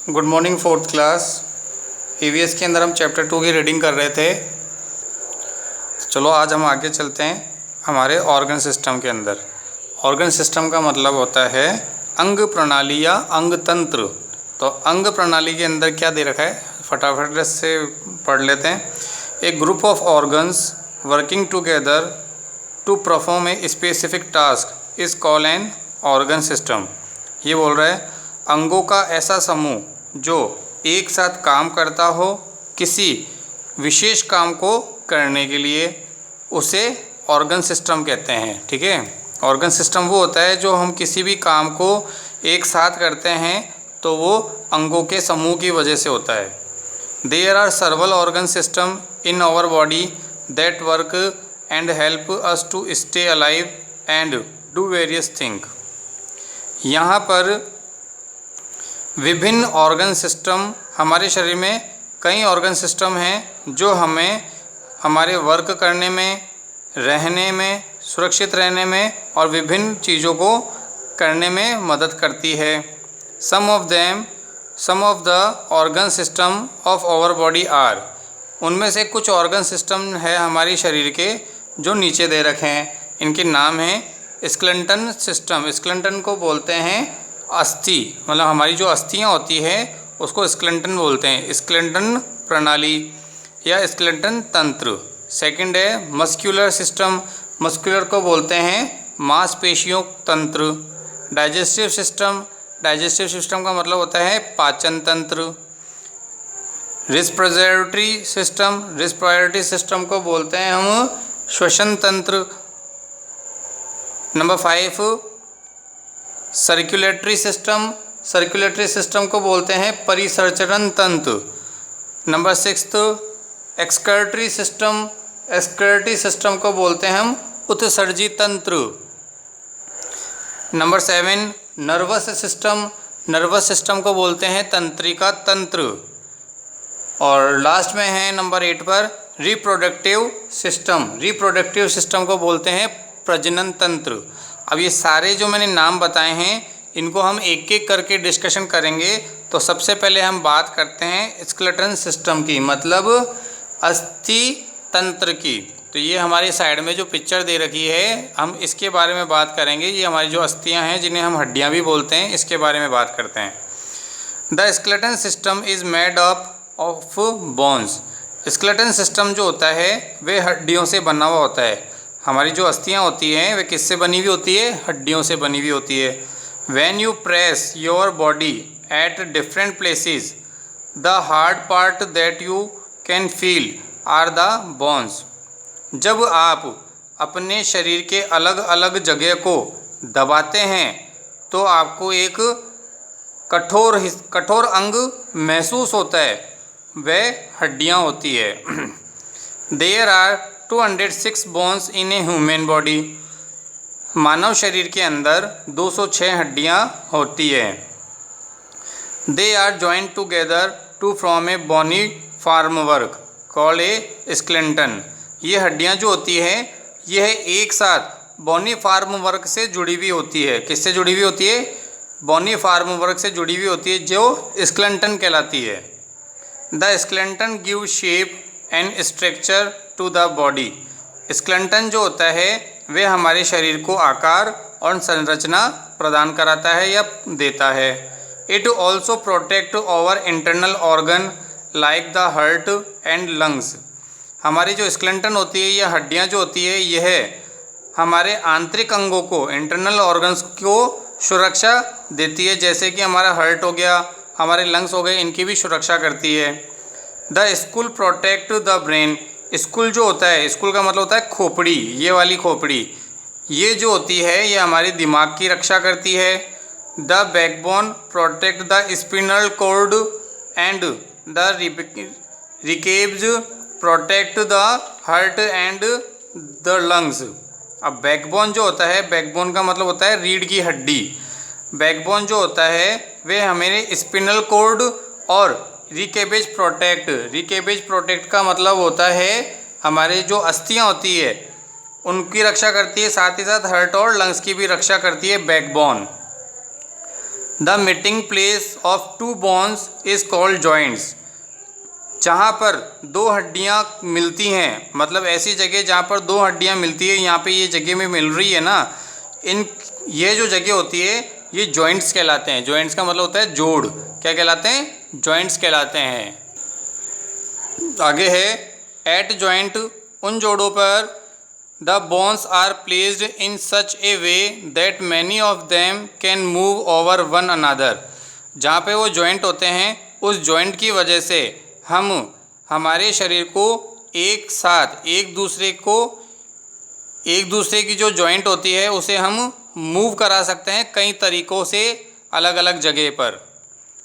Good morning fourth class. EVS के अंदर हम चैप्टर 2 की रीडिंग कर रहे थे। चलो आज हम आगे चलते हैं हमारे ऑर्गन सिस्टम के अंदर। ऑर्गन सिस्टम का मतलब होता है अंग प्रणाली या अंग तंत्र। तो अंग प्रणाली के अंदर क्या दे रखा है, फटाफट से पढ़ लेते हैं। A group of organs working together to perform a specific task is called an organ system. ये बोल रहा है अंगों का ऐसा समूह जो एक साथ काम करता हो किसी विशेष काम को करने के लिए, उसे ऑर्गन सिस्टम कहते हैं। ठीक है, ऑर्गन सिस्टम वो होता है जो हम किसी भी काम को एक साथ करते हैं तो वो अंगों के समूह की वजह से होता है। There are several organ system in our body that work and help us to stay alive and do various thing. यहाँ पर विभिन्न ऑर्गन सिस्टम, हमारे शरीर में कई ऑर्गन सिस्टम हैं जो हमें हमारे वर्क करने में, रहने में, सुरक्षित रहने में और विभिन्न चीज़ों को करने में मदद करती है। Some of the organ system of our body are, उनमें से कुछ ऑर्गन सिस्टम है हमारी शरीर के जो नीचे दे रखे हैं। इनके नाम हैं स्केलेटन सिस्टम। स्केलेटन को बोलते हैं अस्थि, मतलब हमारी जो अस्थियां होती है उसको स्केलेटन बोलते हैं, स्केलेटन प्रणाली या स्केलेटन तंत्र। सेकंड है मस्कुलर सिस्टम। मस्कुलर को बोलते हैं मांसपेशियों तंत्र। डाइजेस्टिव सिस्टम का मतलब होता है पाचन तंत्र। रिस्पिरेटरी सिस्टम को बोलते हैं हम श्वसन तंत्र। नंबर 5 सर्कुलेटरी सिस्टम को बोलते हैं परिसंचरण तंत्र। नंबर 6 एक्सक्रीटरी सिस्टम को बोलते हैं हम उत्सर्जी तंत्र। नंबर 7 नर्वस सिस्टम को बोलते हैं तंत्रिका तंत्र। और लास्ट में है नंबर 8 पर रिप्रोडक्टिव सिस्टम को बोलते हैं प्रजनन तंत्र। अब ये सारे जो मैंने नाम बताए हैं इनको हम एक एक करके डिस्कशन करेंगे। तो सबसे पहले हम बात करते हैं स्केलेटन सिस्टम की, मतलब अस्थि तंत्र की। तो ये हमारी साइड में जो पिक्चर दे रखी है हम इसके बारे में बात करेंगे। ये हमारी जो अस्थियां हैं जिन्हें हम हड्डियां भी बोलते हैं, इसके बारे में बात करते हैं। The skeleton system is made up of bones. Skeleton system जो होता है वे हड्डियों से बना हुआ होता है। हमारी जो अस्थियां होती हैं वे किससे बनी हुई होती है? हड्डियों से बनी हुई होती है। When you press your body at different places the hard part that you can feel are the bones. जब आप अपने शरीर के अलग अलग जगह को दबाते हैं तो आपको एक कठोर अंग महसूस होता है, वह हड्डियां होती है। There are 206 bones in a human body. मानव शरीर के अंदर 206 हड्डियां होती है। They are joint together to form a bony framework called a skeleton. ये हड्डियां जो होती है यह एक साथ बोनी फार्म वर्क से जुड़ी हुई होती है। किससे जुड़ी हुई होती है? बोनी फार्म वर्क से जुड़ी हुई होती है जो स्केलेटन कहलाती है। The skeleton give shape and structure to the body. Skeleton जो होता है वह हमारे शरीर को आकार और संरचना प्रदान कराता है या देता है। It also protect our internal organ like the heart and lungs. हमारी जो स्केलेटन होती है या हड्डियां जो होती है यह हमारे आंतरिक अंगों को, इंटरनल ऑर्गन्स को सुरक्षा देती है, जैसे कि हमारा हार्ट हो गया, हमारे लंग्स हो गए, इनकी भी सुरक्षा करती है। The school protect the brain. School जो होता है, स्कुल का मतलब होता है खोपड़ी, ये वाली खोपड़ी, ये जो होती है ये हमारे दिमाग की रक्षा करती है। The backbone protect the spinal cord and the ribcage protect the heart and the lungs. अब बैकबोन जो होता है, बैकबोन का मतलब होता है रीढ़ की हड्डी। बैकबोन जो होता है वह हमारे स्पिनल कॉर्ड और रिकेबेज प्रोटेक्ट का मतलब होता है हमारे जो अस्थियां होती है उनकी रक्षा करती है, साथ ही साथ हार्ट और लंग्स की भी रक्षा करती है backbone. The meeting place of two bones is called joints. जहाँ पर दो हड्डियाँ मिलती हैं, मतलब ऐसी जगह जहाँ पर दो हड्डियाँ मिलती है, यहाँ पे ये जगह में मिल रही है ना, ये जो जगह होती है ये जॉइंट्स कहलाते हैं। जॉइंट्स का मतलब होता है जोड़। क्या कहलाते हैं? जॉइंट्स कहलाते हैं। आगे है एट जॉइंट, उन जोड़ों पर the bones are placed in such a way that many of them can move over one another. जहाँ पे वो जॉइंट होते हैं, उस जॉइंट की वजह से हम हमारे शरीर को एक साथ एक दूसरे की जो जॉइंट होती है उसे हम मूव करा सकते हैं कई तरीक़ों से अलग अलग जगह पर।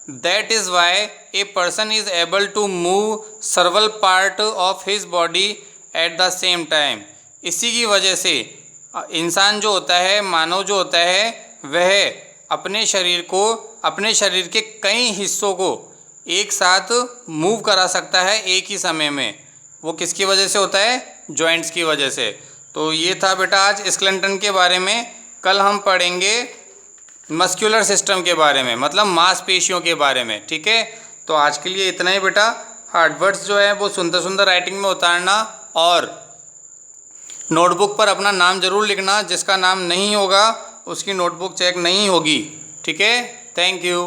That is why a person is able to move several part of his body at the same time. इसी की वजह से इंसान जो होता है, मानव जो होता है, वह अपने शरीर के कई हिस्सों को एक साथ मूव करा सकता है एक ही समय में। वो किसकी वजह से होता है? जॉइंट्स की वजह से। तो ये था बेटा आज स्केलेटन के बारे में। कल हम पढ़ेंगे मस्कुलर सिस्टम के बारे में, मतलब मांसपेशियों के बारे में। ठीक है, तो आज के लिए इतना ही बेटा। हार्डवर्ड्स जो है वो सुंदर सुंदर राइटिंग में उतारना और नोटबुक पर अपना नाम ज़रूर लिखना। जिसका नाम नहीं होगा उसकी नोटबुक चेक नहीं होगी। ठीक है, थैंक यू।